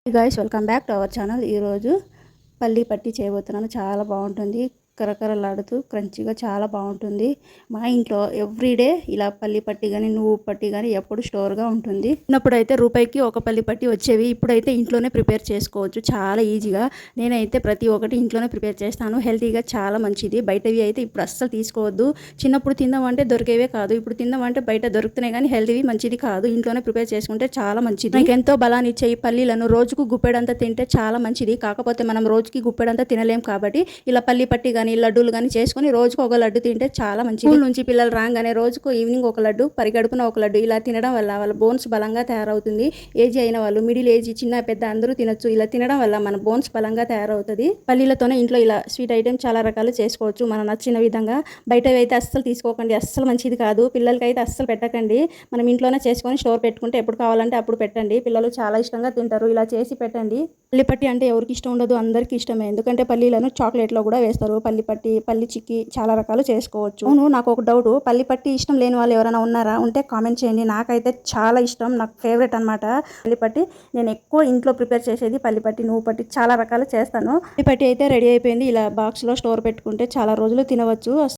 Hey guys, welcome back to our channel. ఈ రోజు పల్లి పట్టి చేయబోతున్నాను. చాలా బాగుంటుంది. కరకరలాడుతూ క్రంచీగా చాలా బాగుంటుంది. మా ఇంట్లో ఎవ్రీడే ఇలా పల్లి పట్టి కానీ నువ్వు పట్టి కానీ ఎప్పుడు స్టోర్గా ఉంటుంది. చిన్నప్పుడైతే రూపాయికి ఒక పల్లి పట్టి వచ్చేవి. ఇప్పుడైతే ఇంట్లోనే ప్రిపేర్ చేసుకోవచ్చు చాలా ఈజీగా. నేనైతే ప్రతి ఒక్కటి ఇంట్లోనే ప్రిపేర్ చేస్తాను. హెల్తీగా చాలా మంచిది. బయటవి అయితే ఇప్పుడు అస్సలు తీసుకోవద్దు. చిన్నప్పుడు తిందామంటే దొరికేవే కాదు. ఇప్పుడు తిందామంటే బయట దొరుకుతున్నాయి కానీ హెల్తీవి మంచిది కాదు. ఇంట్లోనే ప్రిపేర్ చేసుకుంటే చాలా మంచిది. నాకు ఎంతో బలాన్ని ఇచ్చే ఈ పల్లీలను రోజుకు గుప్పెడంతా తింటే చాలా మంచిది. కాకపోతే మనం రోజుకి గుప్పెడంతా తినలేం కాబట్టి ఇలా పల్లి పట్టి కానీ లడ్డూలు కానీ చేసుకొని రోజుకు ఒక లడ్డు తింటే చాలా మంచిది. స్కూల్ నుంచి పిల్లలు రాగానే రోజుకు ఈవినింగ్ ఒక లడ్డు, పరిగడుపున ఒక లడ్డు ఇలా తినడం వల్ల వాళ్ళ బోన్స్ బలంగా తయారవుతుంది. ఏజ్ అయిన వాళ్ళు, మిడిల్ ఏజ్, చిన్న పెద్ద అందరూ తినొచ్చు. ఇలా తినడం వల్ల మన బోన్స్ బలంగా తయారవుతుంది. పల్లీలతోనే ఇంట్లో ఇలా స్వీట్ ఐటెం చాలా రకాలు చేసుకోవచ్చు మనం నచ్చిన విధంగా. బయటవి అయితే అస్సలు తీసుకోకండి, అస్సలు మంచిది కాదు. పిల్లలకి అయితే అస్సలు పెట్టకండి. మనం ఇంట్లోనే చేసుకొని స్టోర్ పెట్టుకుంటే ఎప్పుడు కావాలంటే అప్పుడు పెట్టండి. పిల్లలు చాలా ఇష్టంగా తింటారు. ఇలా చేసి పెట్టండి. పల్లి పట్టి అంటే ఎవరికి ఇష్టం ఉండదు, అందరికీ ఇష్టమే. ఎందుకంటే పల్లీలను చాక్లెట్లో కూడా వేస్తారు. పల్లి పట్టి, పల్లి చిక్కి చాలా రకాలు చేసుకోవచ్చు. అవును, నాకు ఒక డౌట్, పల్లి పట్టి ఇష్టం లేని వాళ్ళు ఎవరైనా ఉన్నారా? ఉంటే కామెంట్ చేయండి. నాకైతే చాలా ఇష్టం, నాకు ఫేవరెట్ అనమాట పల్లి పట్టి. నేను ఎక్కువ ఇంట్లో ప్రిపేర్ చేసేది పల్లి పట్టి, నువ్వు పట్టి చాలా రకాలు చేస్తాను. పల్లి పట్టి అయితే రెడీ అయిపోయింది. ఇలా బాక్స్లో స్టోర్ పెట్టుకుంటే చాలా రోజులు తినవచ్చు.